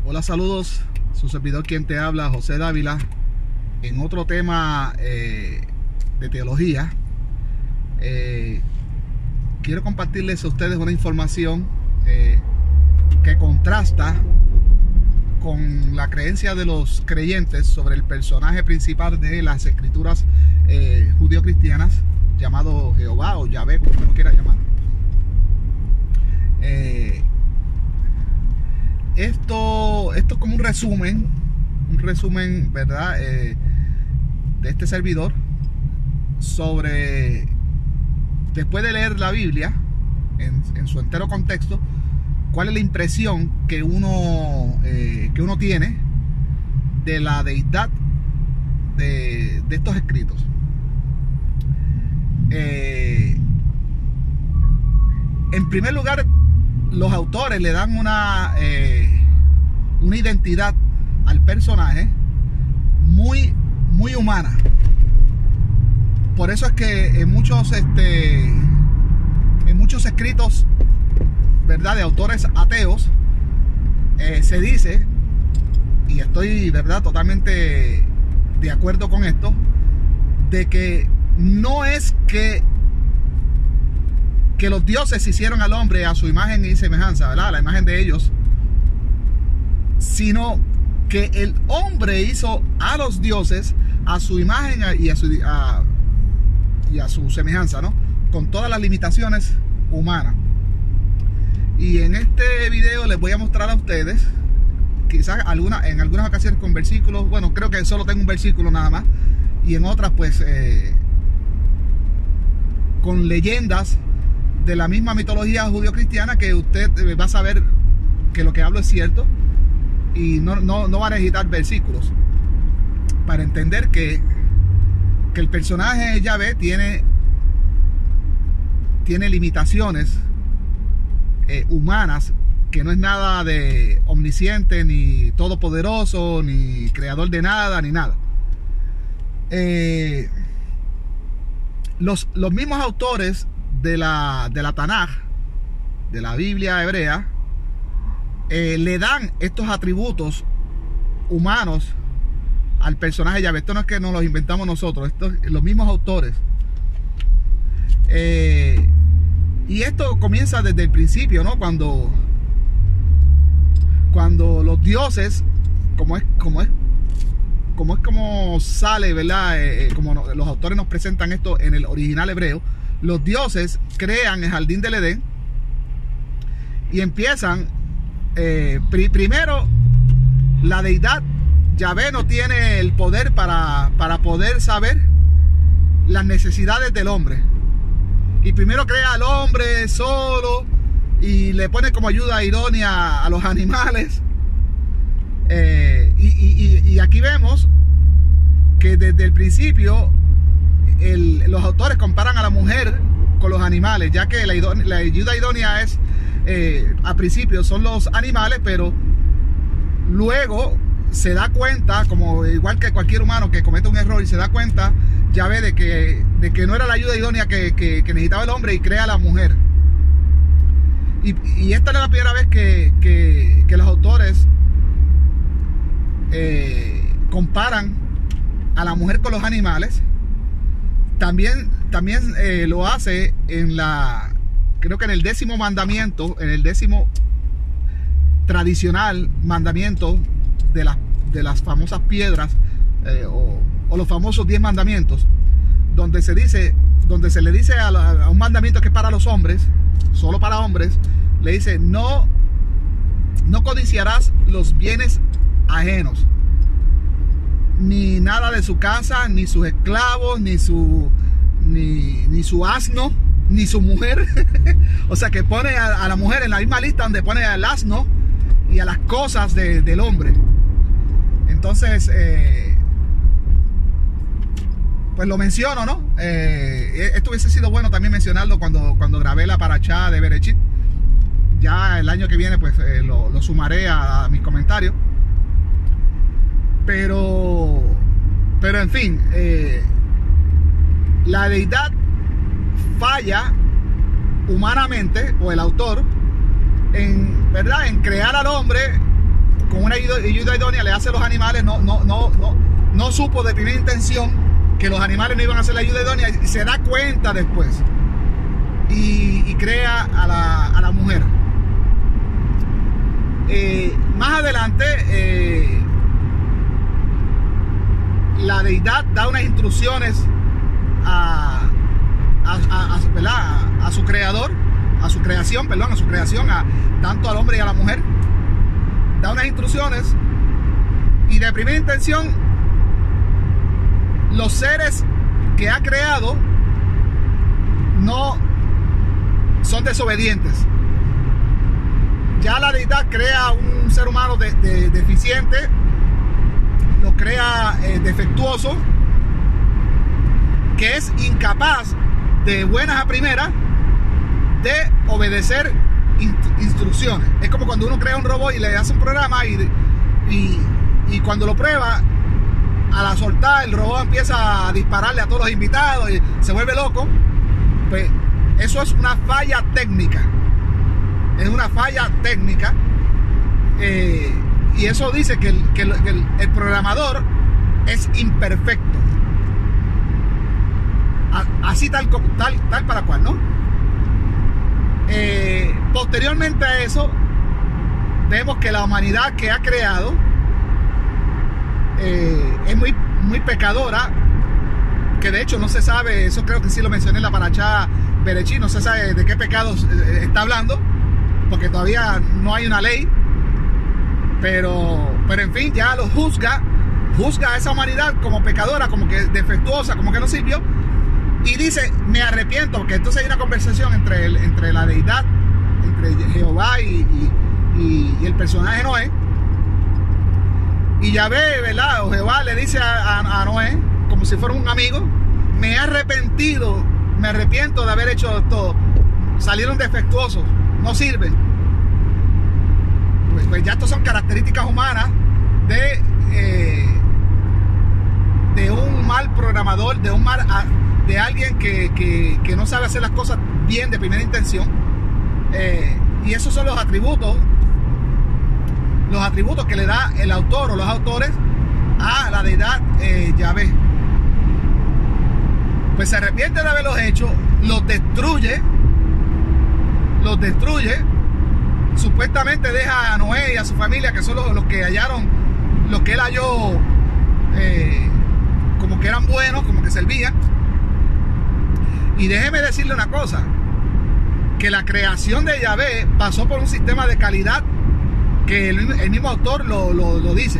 Hola, saludos, su servidor quien te habla, José Dávila, en otro tema de teología. Quiero compartirles a ustedes una información que contrasta con la creencia de los creyentes sobre el personaje principal de las escrituras judío-cristianas, llamado Jehová o Yahvé, como usted lo quiera llamar. Esto es como un resumen, ¿verdad? De este servidor sobre, después de leer la Biblia en su entero contexto, cuál es la impresión que uno tiene de la deidad de estos escritos. En primer lugar, los autores le dan una identidad al personaje muy humana. Por eso es que en muchos escritos, ¿verdad?, de autores ateos, se dice, y estoy, ¿verdad?, totalmente de acuerdo con esto, de que no es que los dioses hicieron al hombre a su imagen y semejanza, ¿verdad?, la imagen de ellos, sino que el hombre hizo a los dioses a su imagen y a su semejanza, ¿no?, con todas las limitaciones humanas. Y en este video les voy a mostrar a ustedes, quizás en algunas ocasiones con versículos. Bueno, creo que solo tengo un versículo nada más, y en otras pues con leyendas de la misma mitología judío-cristiana, que usted va a saber que lo que hablo es cierto, y no va a necesitar versículos para entender que el personaje de Yahvé tiene limitaciones humanas, que no es nada de omnisciente, ni todopoderoso, ni creador de nada, ni nada. Los mismos autores de la Tanaj, de la Biblia hebrea, le dan estos atributos humanos al personaje Yahvé. Esto no es que nos los inventamos nosotros, los mismos autores. Y esto comienza desde el principio, ¿no? Cuando los dioses, como sale, ¿verdad? Como los autores nos presentan esto en el original hebreo, los dioses crean el jardín del Edén y empiezan, primero, la deidad Yahvé no tiene el poder para poder saber las necesidades del hombre. Y primero crea al hombre solo y le pone como ayuda idónea a los animales. Y aquí vemos que desde el principio los autores comparan a la mujer con los animales, ya que la ayuda idónea es, al principio son los animales, pero luego se da cuenta, como igual que cualquier humano que comete un error y se da cuenta, ya ve de que no era la ayuda idónea que necesitaba el hombre, y crea a la mujer. Y esta no es la primera vez que los autores comparan a la mujer con los animales. También lo hace creo que en el 10º mandamiento, en el 10º tradicional mandamiento de las famosas piedras, o los famosos 10 mandamientos, donde se le dice a un mandamiento que es para los hombres, solo para hombres, le dice: no codiciarás los bienes ajenos, ni nada de su casa, ni sus esclavos, ni su asno, ni su mujer. O sea, que pone a la mujer en la misma lista donde pone al asno y a las cosas del hombre. Entonces, pues lo menciono, ¿no? Esto hubiese sido bueno también mencionarlo cuando grabé la Parashá de Bereshit. Ya el año que viene pues lo sumaré a mis comentarios. Pero en fin, la deidad falla humanamente, o el autor, en crear al hombre con una ayuda idónea, le hace a los animales, no supo de primera intención que los animales no iban a hacer la ayuda idónea, y se da cuenta después y crea a la mujer. Más adelante la deidad da unas instrucciones a su creador, a su creación, tanto al hombre y a la mujer. Da unas instrucciones, y de primera intención los seres que ha creado no son desobedientes. Ya la deidad crea un ser humano deficiente, lo crea defectuoso, que es incapaz de buenas a primeras de obedecer instrucciones. Es como cuando uno crea un robot y le hace un programa y cuando lo prueba, a la soltar, el robot empieza a dispararle a todos los invitados y se vuelve loco. Pues eso es una falla técnica. Es una falla técnica. Y eso dice que el programador es imperfecto. Así tal para cual, ¿no? Posteriormente a eso, vemos que la humanidad que ha creado es muy pecadora, que de hecho no se sabe, eso creo que sí lo mencioné en la Parashá Bereshit, no se sabe de qué pecados está hablando, porque todavía no hay una ley, pero en fin, ya lo juzga a esa humanidad como pecadora, como que defectuosa, como que no sirvió, y dice, me arrepiento, porque entonces hay una conversación entre la deidad, entre Jehová y el personaje Noé. Y Yahvé, ¿verdad? O Jehová le dice a Noé, como si fuera un amigo, me he arrepentido, me arrepiento de haber hecho todo. Salieron defectuosos, no sirven. Pues ya estas son características humanas de un mal programador, de alguien que no sabe hacer las cosas bien de primera intención. Y esos son los atributos que le da el autor o los autores a la deidad Yahvé. Pues se arrepiente de haberlos hecho, los destruye, supuestamente deja a Noé y a su familia, que son los que hallaron, los que él halló, como que eran buenos, como que servían. Y déjeme decirle una cosa, que la creación de Yahvé pasó por un sistema de calidad que el mismo autor lo dice.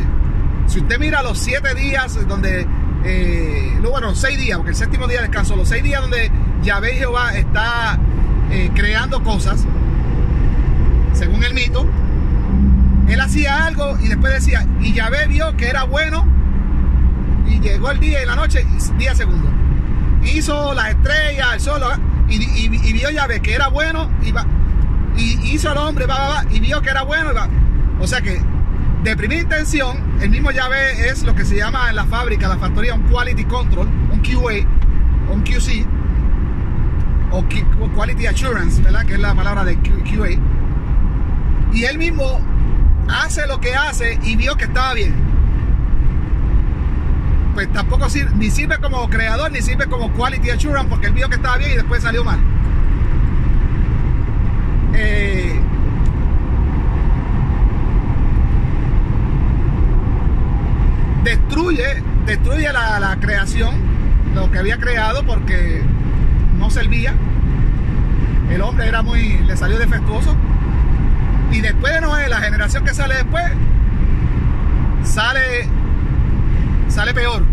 Si usted mira los 7 días donde, 6 días, porque el séptimo día descansó, los 6 días donde Yahvé y Jehová está creando cosas, según el mito, él hacía algo y después decía, y Yahvé vio que era bueno, y llegó el día y la noche, día segundo. Hizo las estrellas, el sol, y vio Yahvé que era bueno, y hizo al hombre, y vio que era bueno, o sea que de primera intención el mismo Yahvé es lo que se llama en la fábrica, la factoría, un quality control, un QA, un QC, o quality assurance, ¿verdad? Que es la palabra de QA. Y él mismo hace lo que hace y vio que estaba bien. Pues tampoco ni sirve como creador ni sirve como quality assurance, porque él vio que estaba bien y después salió mal. Destruye la creación, lo que había creado, porque no servía. El hombre le salió defectuoso. Y después de Noé, la generación que sale después sale peor.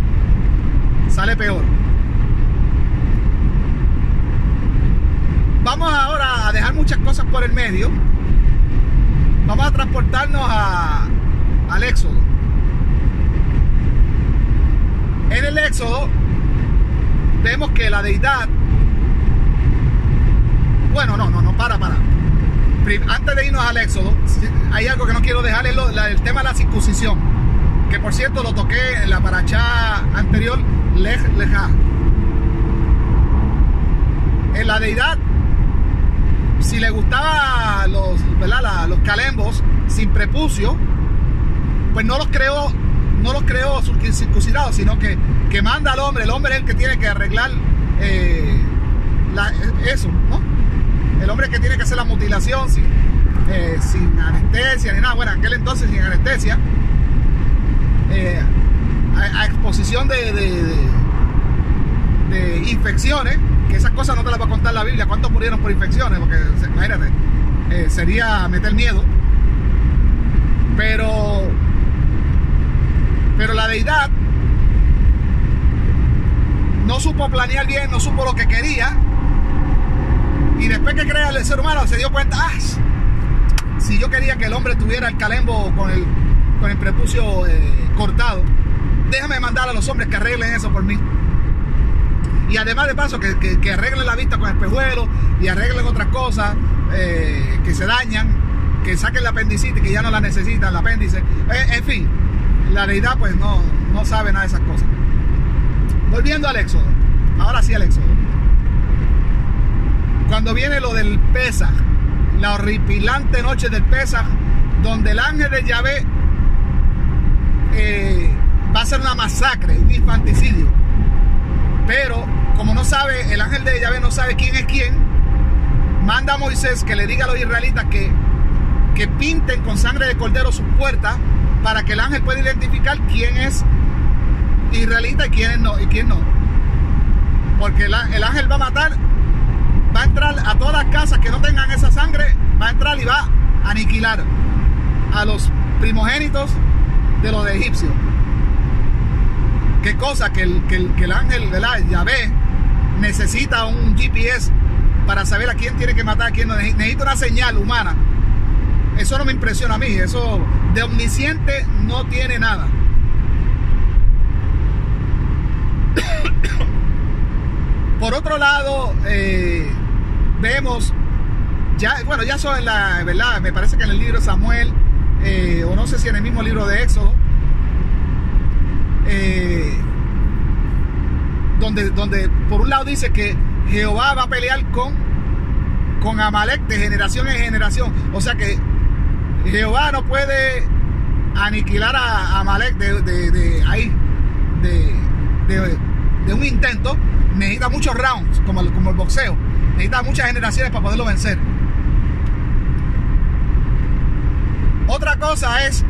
Vamos ahora a dejar muchas cosas por el medio. Vamos a transportarnos al Éxodo. En el Éxodo vemos que la deidad, para. Antes de irnos al Éxodo, hay algo que no quiero dejar, es el tema de la circuncisión, que por cierto lo toqué en la parashá anterior, Lech Lecha. En la deidad, si le gustaba los calembos sin prepucio, pues no los creó circuncidados, sino que manda al hombre. El hombre es el que tiene que arreglar eso, ¿no? El hombre es el que tiene que hacer la mutilación sin anestesia ni nada. Bueno, en aquel entonces sin anestesia, a exposición de infecciones, que esas cosas no te las va a contar la Biblia. ¿Cuántos murieron por infecciones? Porque imagínate, sería meter miedo. Pero la deidad no supo planear bien, no supo lo que quería, y después que crea el ser humano se dio cuenta, si yo quería que el hombre tuviera el calembo con el prepucio cortado, déjame mandar a los hombres que arreglen eso por mí. Y además de paso que arreglen la vista con espejuelos y arreglen otras cosas que se dañan, que saquen la apendicitis, que ya no la necesitan, el apéndice, en fin. La deidad pues no sabe nada de esas cosas. Volviendo al Éxodo. Ahora sí al Éxodo. Cuando viene lo del Pesaj, la horripilante noche del Pesaj, donde el ángel de Yahvé va a hacer una masacre, un infanticidio. Pero como no sabe, el ángel de Yahvé no sabe quién es quién, manda a Moisés que le diga a los israelitas que pinten con sangre de cordero sus puertas, para que el ángel pueda identificar quién es israelita y quién no. Porque el ángel va a matar, va a entrar a todas las casas que no tengan esa sangre, va a entrar y va a aniquilar a los primogénitos de los egipcios. Qué cosa que el ángel de Yahvé necesita un GPS para saber a quién tiene que matar, a quién no. Necesita una señal humana. Eso no me impresiona a mí. Eso de omnisciente no tiene nada. Por otro lado, vemos ya son en la verdad, me parece que en el libro de Samuel, o no sé si en el mismo libro de Éxodo, donde por un lado dice que Jehová va a pelear con Amalek de generación en generación. O sea que Jehová no puede aniquilar a Amalek de un intento. Necesita muchos rounds, como el boxeo. Necesita muchas generaciones para poderlo vencer. Otra cosa es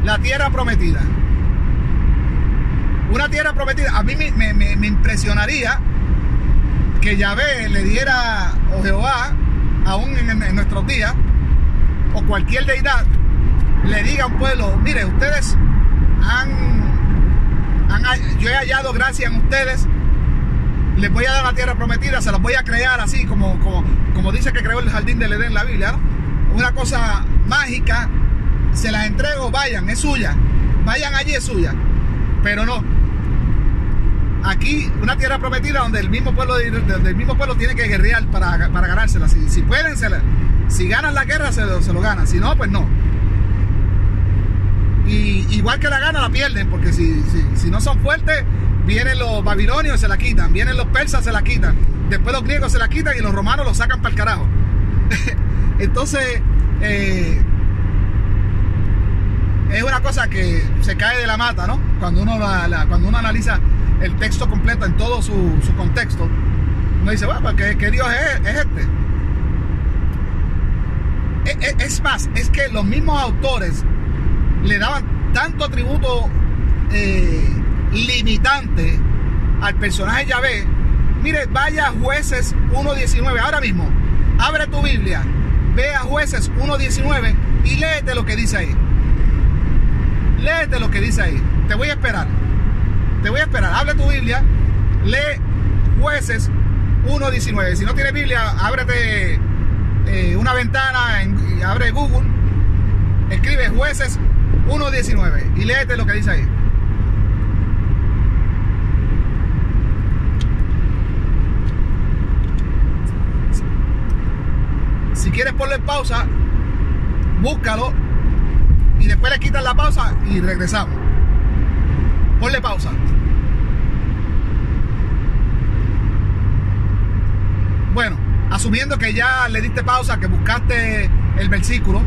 la tierra prometida. Una tierra prometida. A mí me impresionaría que Yahvé le diera, o Jehová, aún en nuestros días, o cualquier deidad, le diga a un pueblo: mire, ustedes yo he hallado gracia en ustedes, les voy a dar la tierra prometida, se las voy a crear así como dice que creó el jardín del Edén en la Biblia, ¿no? Una cosa mágica, se las entrego, vayan, es suya, vayan allí, es suya. Pero no, aquí una tierra prometida donde el mismo pueblo tiene que guerrear para ganársela. Si pueden, si ganan la guerra, se lo ganan. Si no, pues no. Y igual que la ganan, la pierden, porque si no son fuertes, vienen los babilonios y se la quitan, vienen los persas, se la quitan, después los griegos se la quitan y los romanos los sacan para el carajo. Entonces es una cosa que se cae de la mata, ¿no? Cuando uno analiza el texto completo en todo su contexto, uno dice, bueno, pues ¿qué Dios es este? Es más, es que los mismos autores le daban tanto atributo limitante al personaje Yahvé. Mire, vaya a Jueces 1.19 ahora mismo, abre tu Biblia, ve a Jueces 1.19 y léete lo que dice ahí. Léete lo que dice ahí. Te voy a esperar. Abre tu Biblia, lee Jueces 1.19. Si no tienes Biblia, ábrete una ventana, abre Google, escribe Jueces 1.19 y léete lo que dice ahí. Si quieres ponle pausa, búscalo y después le quitas la pausa y regresamos. Ponle pausa. Bueno, asumiendo que ya le diste pausa, que buscaste el versículo,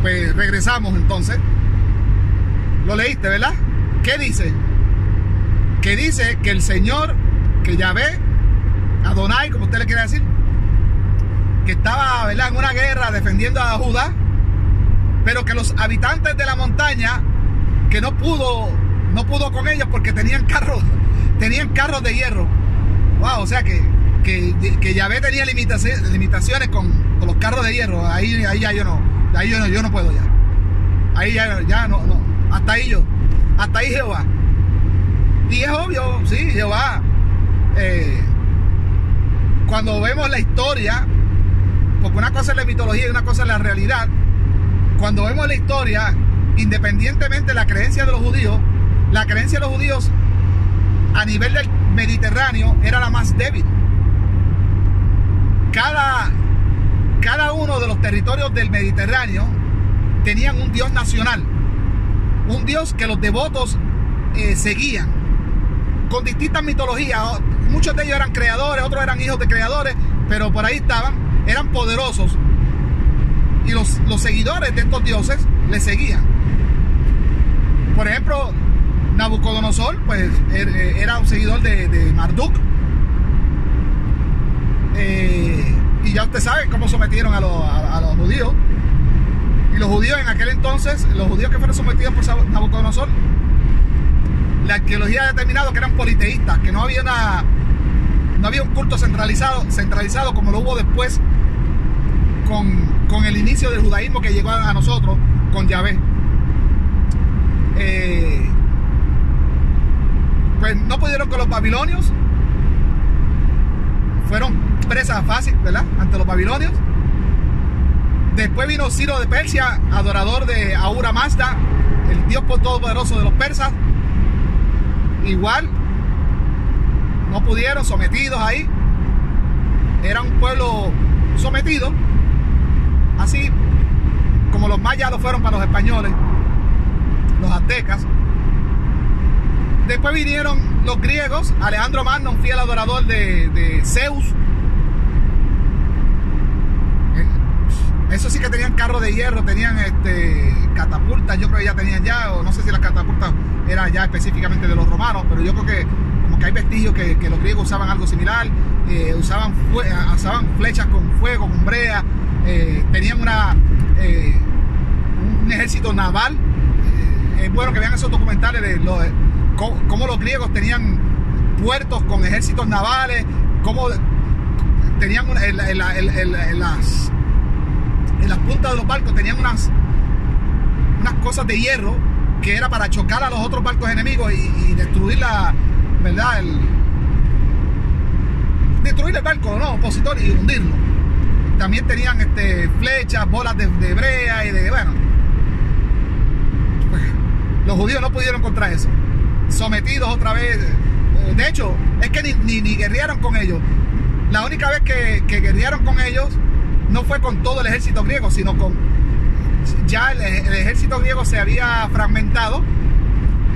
pues regresamos entonces. Lo leíste, ¿verdad? ¿Qué dice? Que dice que el Señor, que Yahvé, Adonai, como usted le quiere decir, que estaba, ¿verdad?, en una guerra defendiendo a Judá, pero que los habitantes de la montaña, que no pudo con ellos porque tenían carros de hierro. Wow, o sea que Yahvé tenía limitaciones con los carros de hierro. Ahí ya yo no puedo ya. Ahí ya no. Hasta ahí Jehová. Y es obvio, sí, Jehová. Cuando vemos la historia, porque una cosa es la mitología y una cosa es la realidad. Cuando vemos la historia, independientemente de la creencia de los judíos, la creencia de los judíos a nivel del Mediterráneo era la más débil. Cada uno de los territorios del Mediterráneo tenían un dios nacional, un dios que los devotos seguían, con distintas mitologías. Muchos de ellos eran creadores, otros eran hijos de creadores, pero por ahí estaban, eran poderosos, y los seguidores de estos dioses les seguían. Por ejemplo, Nabucodonosor, pues era un seguidor de Marduk, y ya usted sabe cómo sometieron a los judíos. Y los judíos en aquel entonces, los judíos que fueron sometidos por Nabucodonosor, la arqueología ha determinado que eran politeístas, que no había un culto centralizado como lo hubo después con el inicio del judaísmo que llegó a nosotros con Yahvé. Pues no pudieron con los babilonios, fueron presas fácil, ¿verdad?, ante los babilonios. Después vino Ciro de Persia, adorador de Ahura Mazda, el dios todopoderoso de los persas. Igual no pudieron, sometidos ahí. Era un pueblo sometido, así como los mayas lo fueron para los españoles, los aztecas. Después vinieron los griegos, Alejandro Magno, un fiel adorador de Zeus. Eso sí que tenían carros de hierro, tenían catapultas, yo creo que ya tenían ya, o no sé si las catapultas eran ya específicamente de los romanos, pero yo creo que como que hay vestigios que los griegos usaban algo similar. Usaban flechas con fuego, con brea, tenían un ejército naval. Es bueno que vean esos documentales de cómo los griegos tenían puertos con ejércitos navales, cómo tenían en las puntas de los barcos tenían unas cosas de hierro que era para chocar a los otros barcos enemigos y destruir ¿verdad? Destruir el barco, ¿no?, opositor, y hundirlo. También tenían flechas, bolas de brea y bueno. Pues, los judíos no pudieron contra eso. Sometidos otra vez. De hecho, es que ni guerrearon con ellos. La única vez que guerrearon con ellos no fue con todo el ejército griego, sino ya el ejército griego se había fragmentado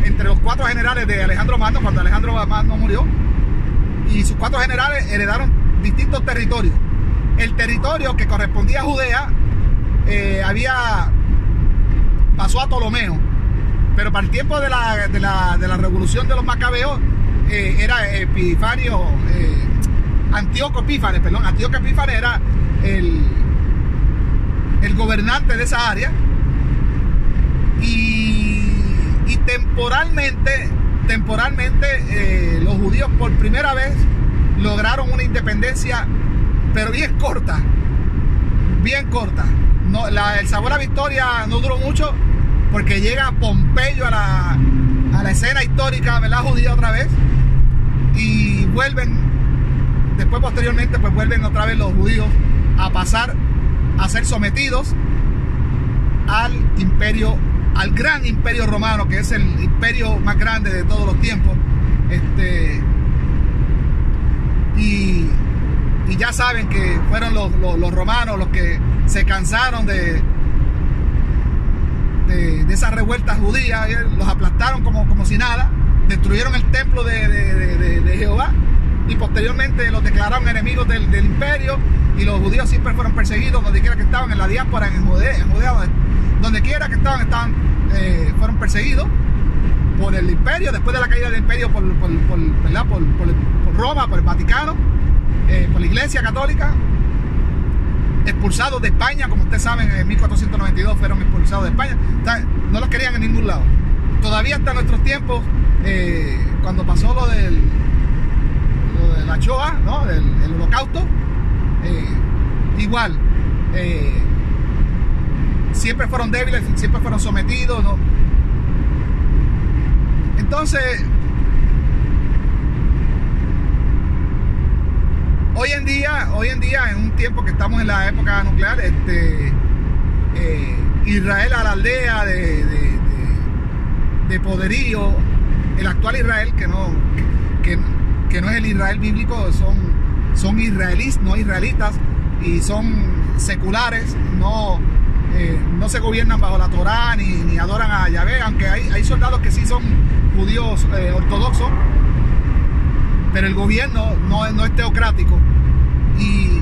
entre los 4 generales de Alejandro Magno, cuando Alejandro Magno murió, y sus 4 generales heredaron distintos territorios. El territorio que correspondía a Judea pasó a Ptolomeo, pero para el tiempo de la revolución de los macabeos era Antíoco Epífanes era el gobernante de esa área, y temporalmente los judíos por primera vez lograron una independencia, pero bien corta. No, el sabor a victoria no duró mucho, porque llega Pompeyo a la escena histórica, ¿verdad?, judía otra vez, y posteriormente pues vuelven otra vez los judíos a pasar a ser sometidos al gran imperio romano, que es el imperio más grande de todos los tiempos. Y ya saben que fueron los romanos los que se cansaron de esas revueltas judías, los aplastaron como si nada, destruyeron el templo de Jehová, y posteriormente los declararon enemigos del imperio, y los judíos siempre fueron perseguidos donde quiera que estaban, en la diáspora, en Judea donde quiera que estaban fueron perseguidos por el imperio, después de la caída del imperio por Roma, por el Vaticano, por la Iglesia Católica, expulsados de España. Como ustedes saben, en 1492 fueron expulsados de España. No los querían en ningún lado. Todavía hasta nuestros tiempos, cuando pasó lo de la Shoah, ¿no? el Holocausto, igual, siempre fueron débiles, siempre fueron sometidos, ¿no? Entonces, hoy en día, en un tiempo que estamos en la época nuclear, Israel alardea de poderío. El actual Israel, que no es el Israel bíblico, son israelíes, no israelitas, y son seculares, no se gobiernan bajo la Torá ni adoran a Yahvé, aunque hay soldados que sí son judíos ortodoxos, pero el gobierno no es teocrático. Y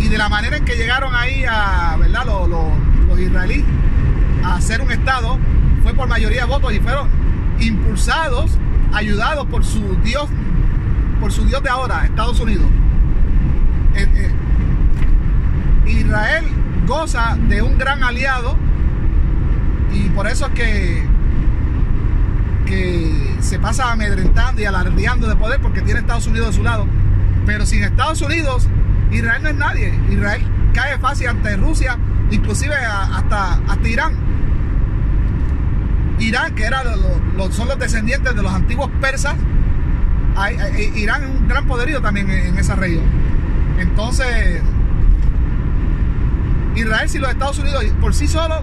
de la manera en que llegaron ahí ¿verdad? Los israelíes a hacer un estado fue por mayoría de votos, y fueron impulsados, ayudados por su Dios de ahora, Estados Unidos. Israel goza de un gran aliado, y por eso es que se pasa amedrentando y alardeando de poder, porque tiene Estados Unidos de su lado. Pero sin Estados Unidos, Israel no es nadie. Israel cae fácil ante Rusia, inclusive hasta Irán. Irán, que son los descendientes de los antiguos persas. Irán es un gran poderío también en esa región. Entonces, Israel sin los Estados Unidos por sí solo,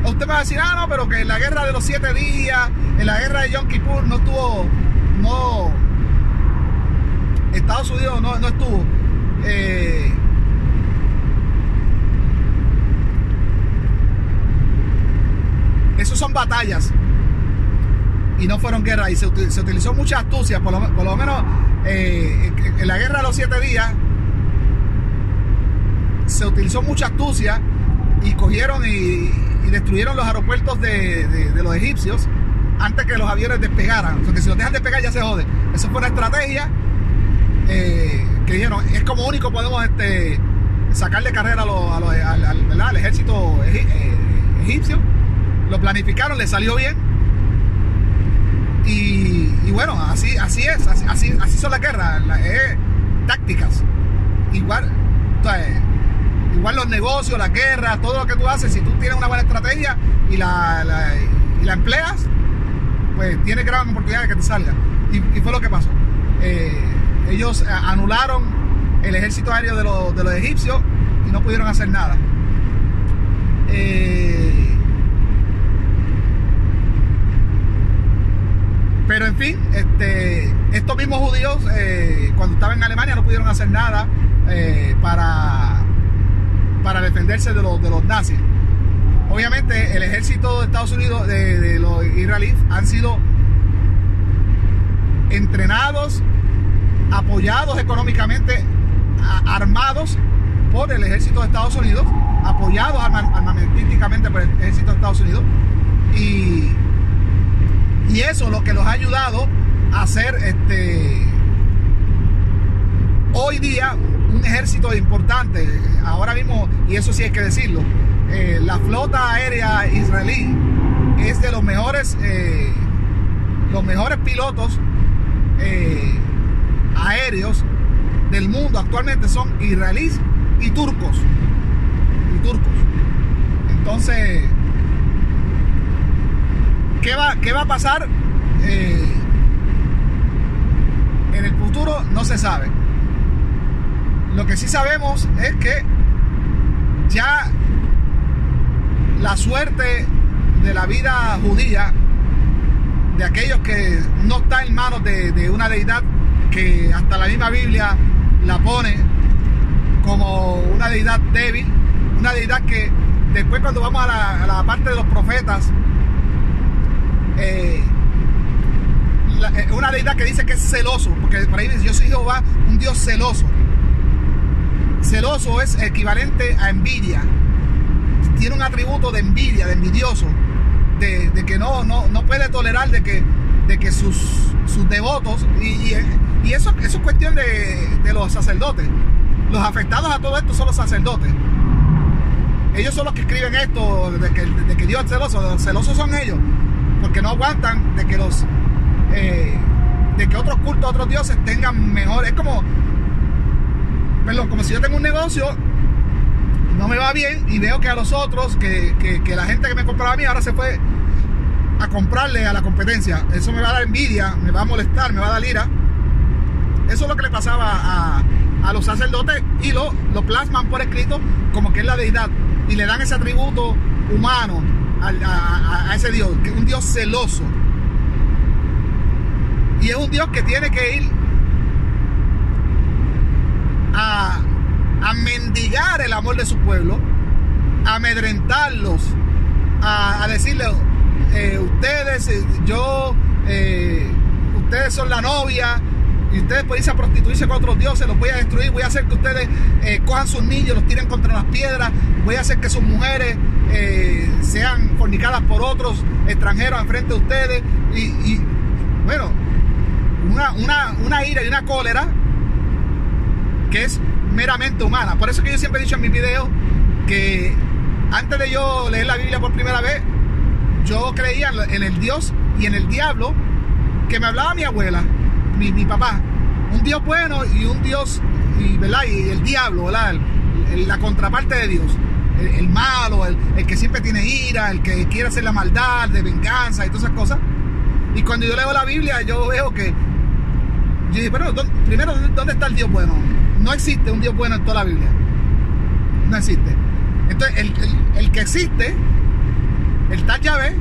usted me va a decir, no, pero que en la guerra de los 7 días, en la guerra de Yom Kippur Estados Unidos no estuvo. Esos son batallas y no fueron guerras, y se utilizó mucha astucia, por lo menos en la guerra de los 7 días se utilizó mucha astucia, y cogieron y destruyeron los aeropuertos de los egipcios antes que los aviones despegaran. O sea, que si los dejan despegar ya se jode. Eso fue una estrategia que dijeron, es como único podemos sacarle carrera al ejército egipcio. Lo planificaron, le salió bien, y bueno, así son las guerras, tácticas. Igual los negocios, la guerra, todo lo que tú haces, si tú tienes una buena estrategia y la empleas, pues tienes gran oportunidad de que te salga. Y fue lo que pasó. Ellos anularon el ejército aéreo de los egipcios y no pudieron hacer nada. Pero en fin, estos mismos judíos, cuando estaban en Alemania, no pudieron hacer nada para defenderse de los nazis. Obviamente el ejército de Estados Unidos, de los israelíes, han sido entrenados, apoyados económicamente, armados por el ejército de Estados Unidos, apoyados armamentísticamente por el ejército de Estados Unidos, y eso es lo que los ha ayudado a hacer hoy día un ejército importante. Ahora mismo, y eso sí hay que decirlo, la flota aérea israelí es de los mejores pilotos aéreos del mundo. Actualmente son israelíes y turcos. Entonces, ¿qué va a pasar en el futuro? No se sabe. Lo que sí sabemos es que ya la suerte de la vida judía, de aquellos que no está en manos de una deidad que hasta la misma Biblia la pone como una deidad débil, una deidad que después, cuando vamos a la parte de los profetas, una deidad que dice que es celoso, porque por ahí dice: yo soy Jehová, un Dios celoso. Celoso es equivalente a envidia. tiene un atributo de envidia, de envidioso, de que no puede tolerar de que sus devotos, y eso es cuestión de los sacerdotes. Los afectados a todo esto son los sacerdotes. Ellos son los que escriben esto, de que Dios es celoso. Los celosos son ellos, porque no aguantan de que otros cultos, otros dioses tengan mejor. Es como si yo tengo un negocio, no me va bien, y veo que a los otros, que la gente que me compraba a mí ahora se fue a comprarle a la competencia. Eso me va a dar envidia, me va a molestar, me va a dar ira. Eso es lo que le pasaba a los sacerdotes, y lo plasman por escrito como que es la deidad, y le dan ese atributo humano a ese Dios, que es un Dios celoso, y es un Dios que tiene que ir a mendigar el amor de su pueblo, a amedrentarlos, a decirle, ustedes son la novia, y ustedes pueden irse a prostituirse con otros dioses, los voy a destruir, voy a hacer que ustedes cojan sus niños, los tiren contra las piedras, voy a hacer que sus mujeres sean fornicadas por otros extranjeros enfrente de ustedes, y bueno, una ira y una cólera que es meramente humana. Por eso que yo siempre he dicho en mis videos que antes de yo leer la Biblia por primera vez, yo creía en el Dios y en el diablo que me hablaba mi abuela, mi papá. Un Dios bueno y un Dios, ¿verdad? Y el diablo, ¿verdad? La contraparte de Dios. El malo, el que siempre tiene ira, el que quiere hacer la maldad, de venganza y todas esas cosas. Y cuando yo leo la Biblia, yo veo que... Yo dije, pero primero, ¿dónde está el Dios bueno? No existe un Dios bueno en toda la Biblia. No existe. Entonces, el que existe, el tal Yahvé,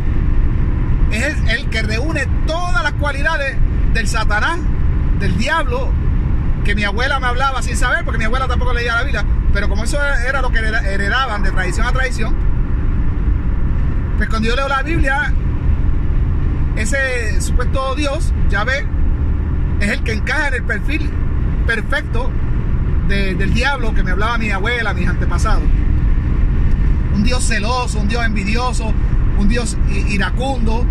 es el que reúne todas las cualidades del Satanás, del diablo, que mi abuela me hablaba sin saber, porque mi abuela tampoco leía la Biblia, pero como eso era lo que heredaban de tradición a tradición, pues cuando yo leo la Biblia, ese supuesto Dios, Yahvé, es el que encaja en el perfil perfecto del diablo que me hablaba mi abuela, mis antepasados. Un Dios celoso, un Dios envidioso, un Dios iracundo,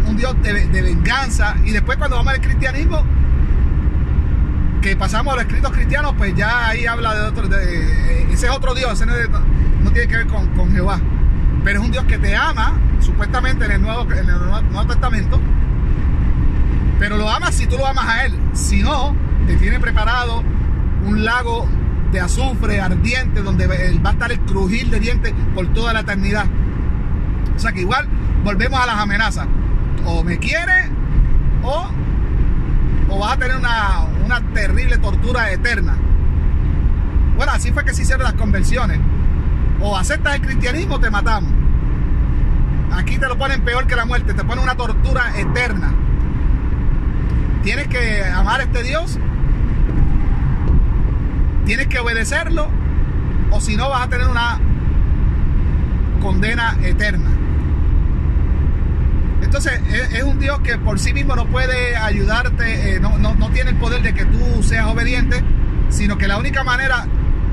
un Dios de venganza. Y después cuando vamos al cristianismo, que pasamos a los escritos cristianos, pues ya ahí habla de otro, ese es otro Dios, ese no tiene que ver con Jehová, pero es un Dios que te ama, supuestamente en el Nuevo Testamento, pero lo amas si tú lo amas a Él. Si no, te tiene preparado un lago de azufre ardiente donde va a estar el crujir de dientes por toda la eternidad. O sea que igual volvemos a las amenazas: o me quiere o vas a tener una terrible tortura eterna. Bueno, así fue que se hicieron las conversiones: o aceptas el cristianismo o te matamos. Aquí te lo ponen peor que la muerte, te ponen una tortura eterna. Tienes que amar a este Dios, tienes que obedecerlo, o si no vas a tener una condena eterna. Entonces es un Dios que por sí mismo no puede ayudarte, no tiene el poder de que tú seas obediente, sino que la única manera,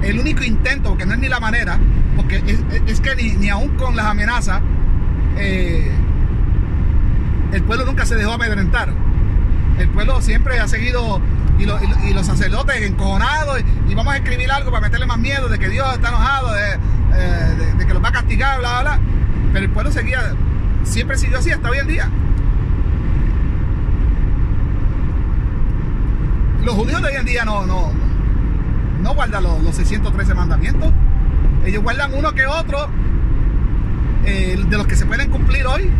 el único intento, porque no es ni la manera, porque es que ni aún con las amenazas, el pueblo nunca se dejó amedrentar. El pueblo siempre ha seguido, y los sacerdotes encojonados, y vamos a escribir algo para meterle más miedo de que Dios está enojado, de que los va a castigar, bla, bla, bla. Pero el pueblo siempre siguió así hasta hoy en día. Los judíos de hoy en día no guardan los 613 mandamientos. Ellos guardan uno que otro, de los que se pueden cumplir hoy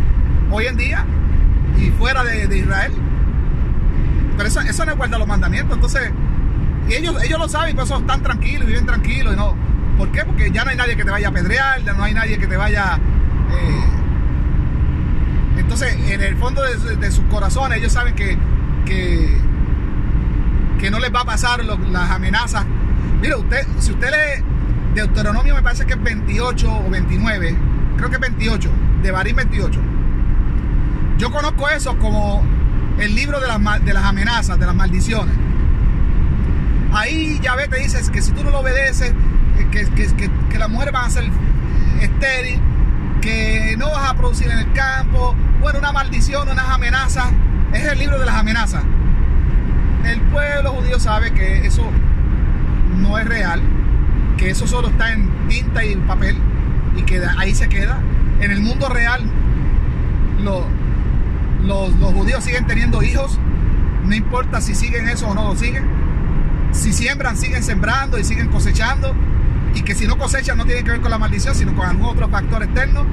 en día, y fuera de Israel. Pero eso no guarda los mandamientos. Entonces, y ellos lo saben, y por eso están tranquilos, viven tranquilos. Y no, ¿por qué? Porque ya no hay nadie que te vaya a apedrear, ya no hay nadie que te vaya... Entonces, en el fondo de sus corazones, ellos saben que no les va a pasar las amenazas. Mire, si usted lee Deuteronomio, me parece que es 28 o 29, creo que es 28, Devarim 28. Yo conozco eso como el libro de las amenazas, de las maldiciones. Ahí Yahvé te dice que si tú no lo obedeces, que las mujeres van a ser estériles, que no vas a producir en el campo, bueno, una maldición, unas amenazas. Es el libro de las amenazas. El pueblo judío sabe que eso no es real, que eso solo está en tinta y papel y que ahí se queda. En el mundo real los judíos siguen teniendo hijos, no importa si siguen eso o no lo siguen. Si siembran, siguen sembrando y siguen cosechando, y que si no cosechan no tiene que ver con la maldición, sino con algún otro factor externo.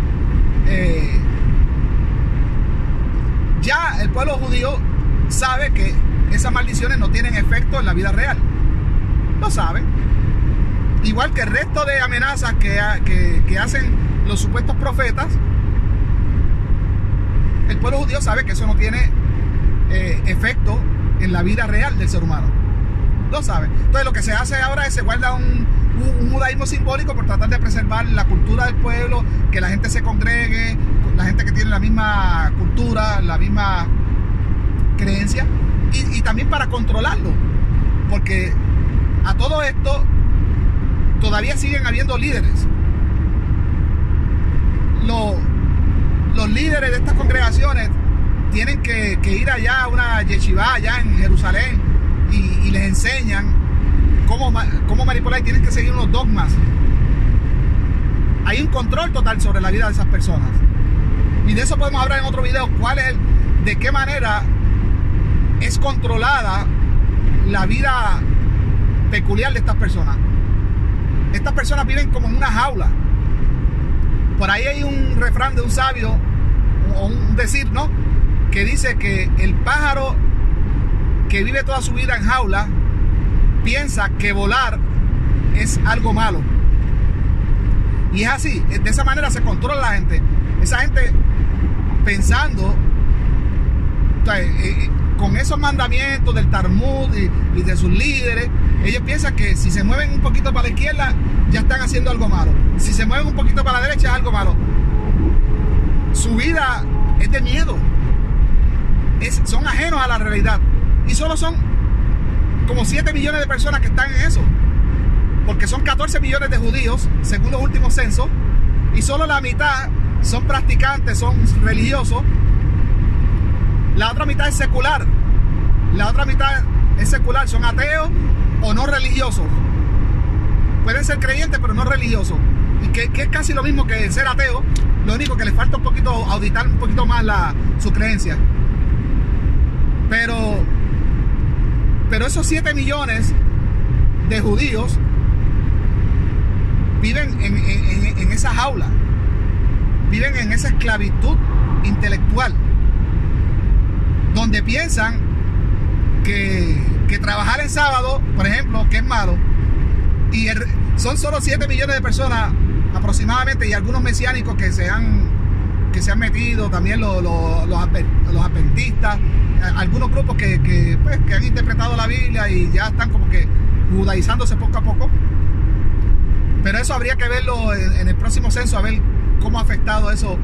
Ya el pueblo judío sabe que esas maldiciones no tienen efecto en la vida real. Lo saben. Igual que el resto de amenazas que hacen los supuestos profetas, el pueblo judío sabe que eso no tiene efecto en la vida real del ser humano. Lo sabe. Entonces lo que se hace ahora es se guarda un judaísmo simbólico por tratar de preservar la cultura del pueblo, que la gente se congregue, la gente que tiene la misma cultura, la misma creencia, y también para controlarlo, porque a todo esto todavía siguen habiendo líderes. Los líderes de estas congregaciones tienen que ir allá a una yeshivá allá en Jerusalén y les enseñan cómo manipular, y tienen que seguir unos dogmas. Hay un control total sobre la vida de esas personas, y de eso podemos hablar en otro video. De qué manera es controlada la vida peculiar de estas personas. Estas personas viven como en una jaula. Por ahí hay un refrán de un sabio, o un decir, ¿no?, que dice que el pájaro que vive toda su vida en jaula piensa que volar es algo malo. Y es así. De esa manera se controla la gente. Esa gente pensando, con esos mandamientos del Talmud y de sus líderes, ellos piensan que si se mueven un poquito para la izquierda ya están haciendo algo malo, si se mueven un poquito para la derecha es algo malo. Su vida es de miedo, son ajenos a la realidad, y solo son como 7 millones de personas que están en eso, porque son 14 millones de judíos según los últimos censos, y solo la mitad son practicantes, son religiosos. La otra mitad es secular. Son ateos o no religiosos. Pueden ser creyentes pero no religiosos, y que es casi lo mismo que ser ateo. Lo único que les falta un poquito, auditar un poquito más su creencia. Pero esos 7 millones de judíos viven en esa jaula, viven en esa esclavitud intelectual, donde piensan que trabajar en sábado, por ejemplo, que es malo. Y son solo 7 millones de personas aproximadamente, y algunos mesiánicos que se han metido, también los adventistas, algunos grupos que han interpretado la Biblia y ya están como que judaizándose poco a poco. Pero eso habría que verlo en el próximo censo, a ver cómo ha afectado eso.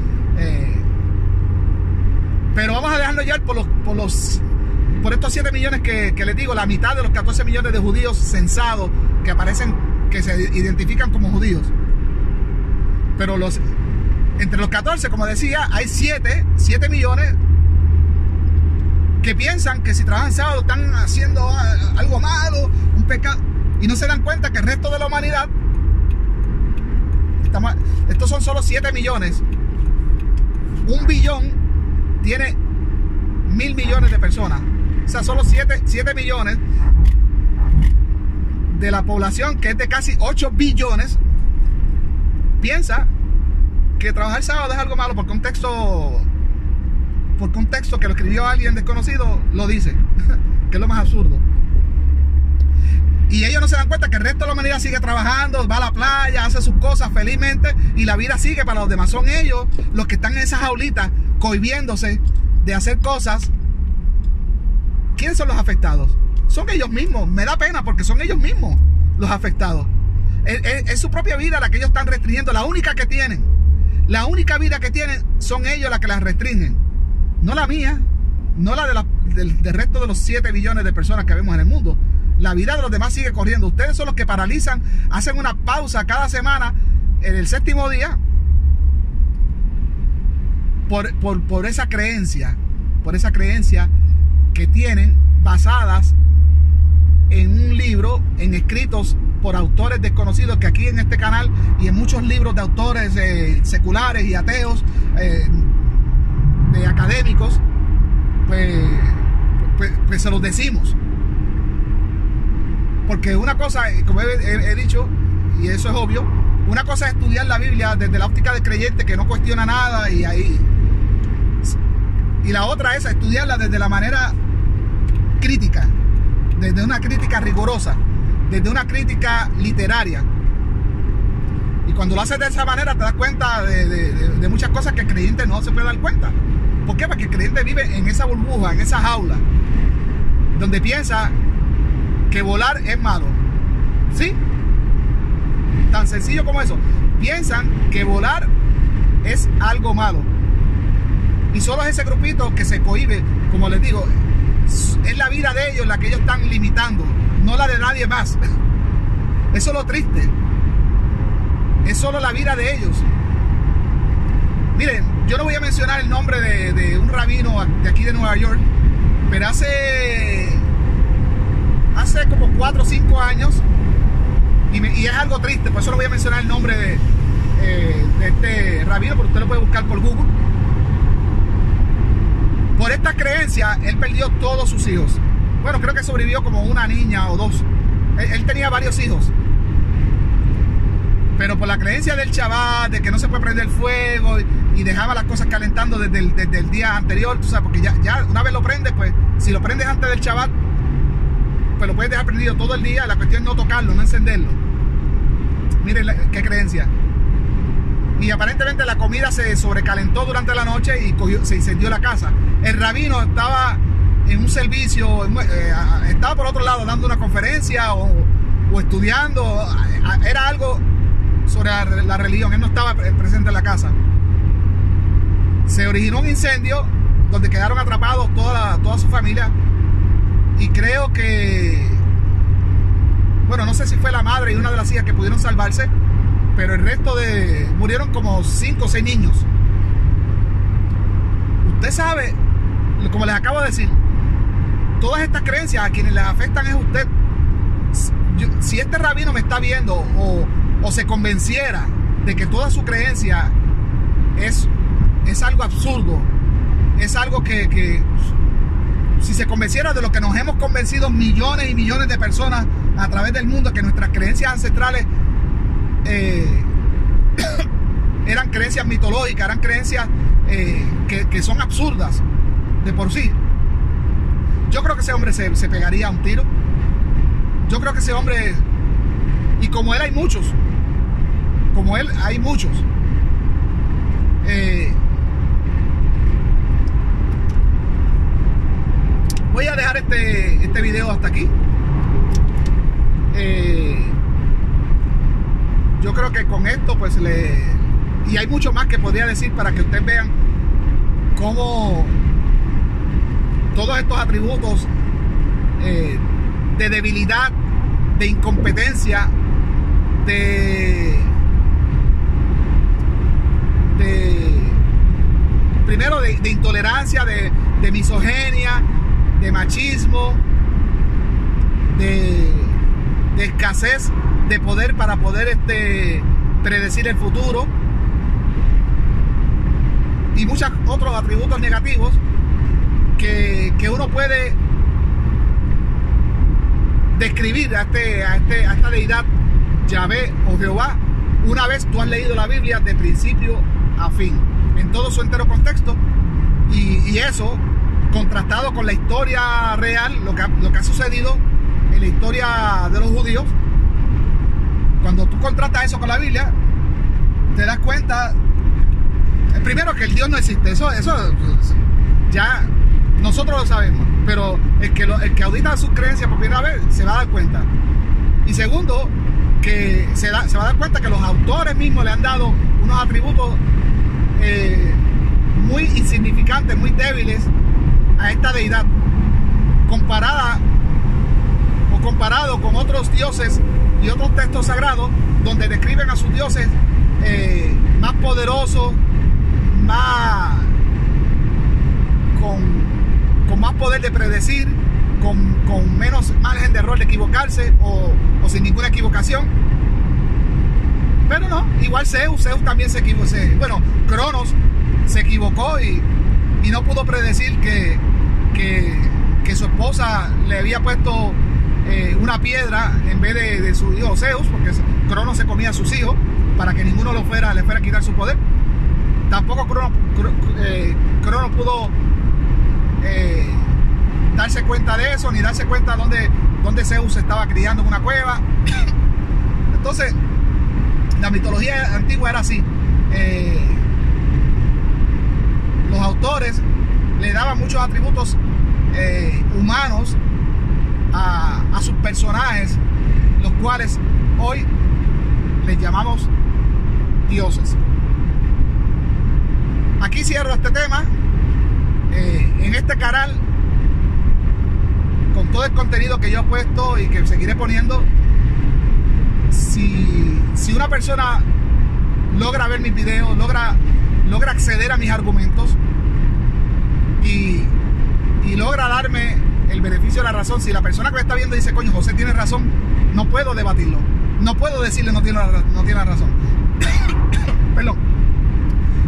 Pero vamos a dejarlo ya por estos 7 millones que les digo, la mitad de los 14 millones de judíos censados que aparecen, que se identifican como judíos. Pero entre los 14, como decía, hay 7 millones que piensan que si trabajan sábado están haciendo algo malo, un pecado, y no se dan cuenta que el resto de la humanidad, estos son solo 7 millones. 1 billón tiene 1.000 millones de personas. O sea, solo 7 millones de la población, que es de casi 8 billones, piensa que trabajar sábado es algo malo, porque un texto que lo escribió alguien desconocido lo dice, que es lo más absurdo. Y ellos no se dan cuenta que el resto de la humanidad sigue trabajando, va a la playa, hace sus cosas felizmente, y la vida sigue para los demás. Son ellos los que están en esas jaulitas cohibiéndose de hacer cosas. ¿Quiénes son los afectados? Son ellos mismos. Me da pena porque son ellos mismos los afectados. Es su propia vida la que ellos están restringiendo, la única que tienen. La única vida que tienen son ellos las que las restringen. No la mía, no la del resto de los 7 billones de personas que vemos en el mundo. La vida de los demás sigue corriendo. Ustedes son los que paralizan, hacen una pausa cada semana en el séptimo día por esa creencia que tienen basadas en un libro, en escritos por autores desconocidos, que aquí en este canal y en muchos libros de autores seculares y ateos, de académicos, pues se los decimos. Porque una cosa, como he dicho, y eso es obvio, una cosa es estudiar la Biblia desde la óptica del creyente que no cuestiona nada y la otra es estudiarla desde la manera crítica, desde una crítica rigurosa, desde una crítica literaria. Y cuando lo haces de esa manera te das cuenta de muchas cosas que el creyente no se puede dar cuenta. ¿Por qué? Porque el creyente vive en esa burbuja, en esa jaula, donde piensa que volar es malo. ¿Sí? Tan sencillo como eso. Piensan que volar es algo malo. Y solo es ese grupito que se cohíbe, como les digo, es la vida de ellos la que ellos están limitando, no la de nadie más. Eso es lo triste. Es solo la vida de ellos. Miren, yo no voy a mencionar el nombre de un rabino de aquí de Nueva York, pero hace como 4 o 5 años, y es algo triste, por eso no voy a mencionar el nombre de este rabino, porque usted lo puede buscar por Google. Por esta creencia, él perdió todos sus hijos. Bueno, creo que sobrevivió como una niña o dos. Él tenía varios hijos. Pero por la creencia del Shabbat, de que no se puede prender fuego y dejaba las cosas calentando desde el día anterior, tú sabes, porque ya una vez lo prendes, pues si lo prendes antes del Shabbat, pues lo puedes dejar prendido todo el día. La cuestión es no tocarlo, no encenderlo. Miren qué creencia. Y aparentemente la comida se sobrecalentó durante la noche y se incendió la casa. El rabino estaba en un servicio, estaba por otro lado dando una conferencia o estudiando. Era algo sobre la religión. Él no estaba presente en la casa. Se originó un incendio donde quedaron atrapados toda su familia. Y creo que, bueno, no sé si fue la madre y una de las hijas que pudieron salvarse, pero el resto murieron como 5 o 6 niños. Usted sabe, como les acabo de decir, todas estas creencias a quienes les afectan es usted. Si este rabino me está viendo o se convenciera de que toda su creencia es algo absurdo, es algo que si se convenciera de lo que nos hemos convencido millones y millones de personas a través del mundo, que nuestras creencias ancestrales eran creencias mitológicas, eran creencias que son absurdas de por sí, yo creo que ese hombre se pegaría a un tiro. Yo creo que ese hombre, y como él hay muchos, voy a dejar este video hasta aquí. Yo creo que con esto pues y hay mucho más que podría decir para que ustedes vean cómo todos estos atributos de debilidad, de incompetencia, primero de intolerancia, de misoginia, de machismo, de escasez de poder para poder predecir el futuro, y muchos otros atributos negativos que uno puede describir a esta deidad, Yahvé o Jehová, una vez tú has leído la Biblia de principio a fin, en todo su entero contexto, y eso contrastado con la historia real, lo que ha sucedido en la historia de los judíos. Cuando tú contrastas eso con la Biblia, te das cuenta, primero, que el Dios no existe. Eso ya nosotros lo sabemos, pero el que audita sus creencias por primera vez se va a dar cuenta. Y segundo, que se va a dar cuenta que los autores mismos le han dado unos atributos muy insignificantes, muy débiles a esta deidad, comparada o comparado con otros dioses y otros textos sagrados donde describen a sus dioses más poderosos, con más poder de predecir, con menos margen de error de equivocarse o sin ninguna equivocación. Pero no, igual Zeus también se equivocó. Bueno, Cronos se equivocó y no pudo predecir que su esposa le había puesto una piedra en vez de su hijo Zeus, porque Cronos se comía a sus hijos para que ninguno le fuera a quitar su poder. Tampoco Cronos pudo darse cuenta de eso, ni darse cuenta dónde Zeus se estaba criando en una cueva. Entonces, la mitología antigua era así. Los autores le daban muchos atributos humanos a sus personajes, los cuales hoy les llamamos dioses. Aquí cierro este tema. En este canal, con todo el contenido que yo he puesto y que seguiré poniendo, si una persona logra ver mis videos, logra acceder a mis argumentos y logra darme el beneficio de la razón, si la persona que me está viendo dice, coño, José tiene razón, no puedo debatirlo, no puedo decirle no tiene razón. Perdón.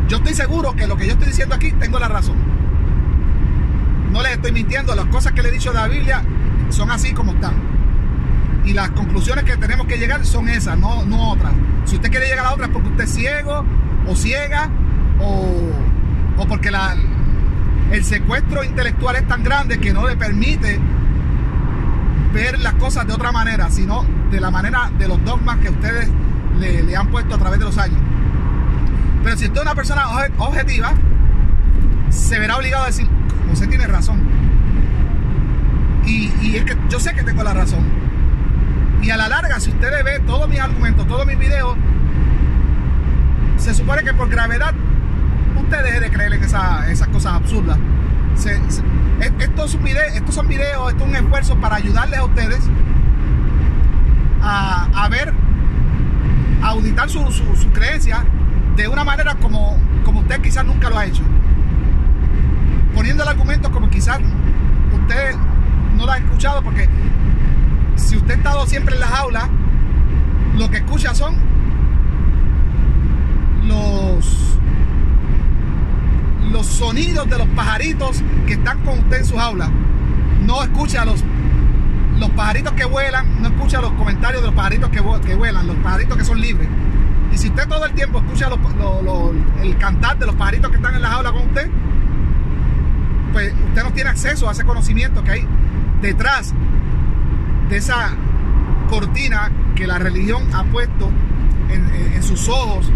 Yo estoy seguro que lo que yo estoy diciendo aquí tengo la razón. No les estoy mintiendo, las cosas que le he dicho de la Biblia son así como están. Y las conclusiones que tenemos que llegar son esas, no otras. Si usted quiere llegar a otras porque usted es ciego o ciega o porque el secuestro intelectual es tan grande que no le permite ver las cosas de otra manera, sino de la manera de los dogmas que ustedes le han puesto a través de los años. Pero si usted es una persona objetiva, se verá obligado a decir, José tiene razón. Y es que yo sé que tengo la razón. Y a la larga, si ustedes ven todos mis argumentos, todos mis videos, se supone que por gravedad usted deje de creer en esas cosas absurdas. Estos son videos, esto es un esfuerzo para ayudarles a ustedes a ver, a auditar su creencia de una manera como usted quizás nunca lo ha hecho, poniendo el argumento como quizás usted no lo ha escuchado, porque si usted ha estado siempre en las aulas, lo que escucha son los sonidos de los pajaritos que están con usted en sus aulas. No escucha los pajaritos que vuelan, no escucha los comentarios de los pajaritos que vuelan, los pajaritos que son libres. Y si usted todo el tiempo escucha el cantar de los pajaritos que están en las aulas con usted, pues usted no tiene acceso a ese conocimiento que hay detrás de esa cortina que la religión ha puesto en sus ojos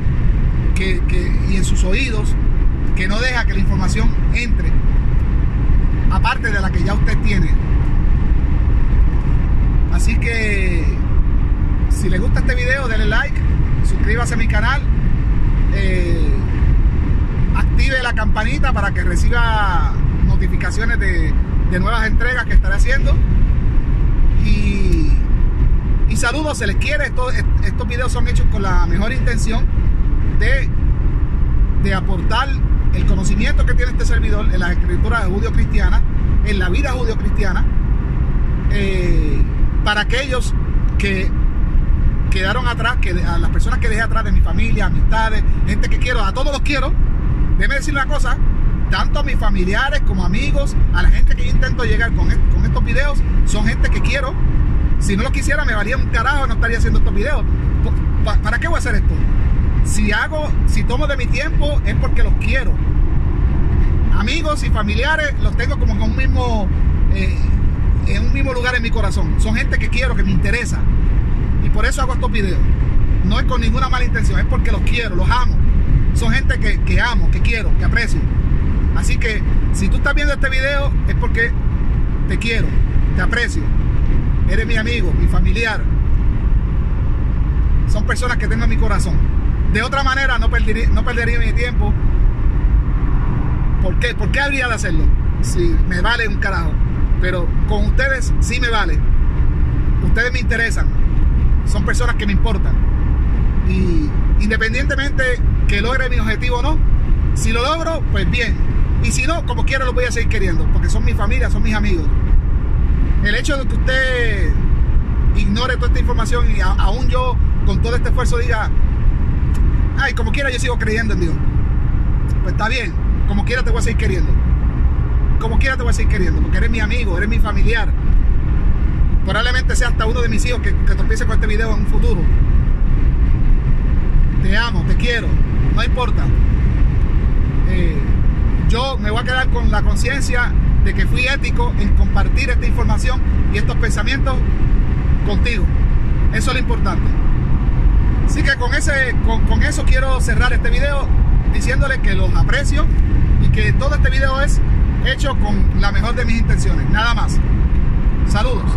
y en sus oídos, que no deja que la información entre, aparte de la que ya usted tiene. Así que si le gusta este video, denle like, suscríbase a mi canal, active la campanita para que reciba notificaciones de nuevas entregas que estaré haciendo. Y saludos, se les quiere. Estos videos son hechos con la mejor intención de aportar el conocimiento que tiene este servidor en las escrituras judío-cristianas, en la vida judío-cristiana, para aquellos que quedaron atrás, a las personas que dejé atrás de mi familia, amistades, gente que quiero, a todos los quiero. Déjeme decir una cosa, tanto a mis familiares como amigos, a la gente que yo intento llegar con estos videos, son gente que quiero. Si no lo quisiera, me valía un carajo, no estaría haciendo estos videos. ¿Para qué voy a hacer esto? Si tomo de mi tiempo es porque los quiero. Amigos y familiares los tengo como en un mismo lugar en mi corazón. Son gente que quiero, que me interesa. Y por eso hago estos videos. No es con ninguna mala intención, es porque los quiero, los amo. Son gente que amo, que quiero, que aprecio. Así que si tú estás viendo este video es porque te quiero, te aprecio. Eres mi amigo, mi familiar. Son personas que tengo en mi corazón. De otra manera no perdería mi tiempo. ¿Por qué? ¿Por qué habría de hacerlo? Si me vale un carajo. Pero con ustedes sí me vale. Ustedes me interesan, son personas que me importan. Y independientemente que logre mi objetivo o no, si lo logro, pues bien. Y si no, como quiera los voy a seguir queriendo, porque son mi familia, son mis amigos. El hecho de que usted ignore toda esta información y aún yo con todo este esfuerzo diga, ay, como quiera yo sigo creyendo en Dios, pues está bien, como quiera te voy a seguir queriendo. Como quiera te voy a seguir queriendo, porque eres mi amigo, eres mi familiar. Probablemente sea hasta uno de mis hijos que tropiece con este video en un futuro. Te amo, te quiero, no importa. Yo me voy a quedar con la conciencia de que fui ético en compartir esta información y estos pensamientos contigo. Eso es lo importante. Así que con eso quiero cerrar este video diciéndole que los aprecio y que todo este video es hecho con la mejor de mis intenciones. Nada más. Saludos.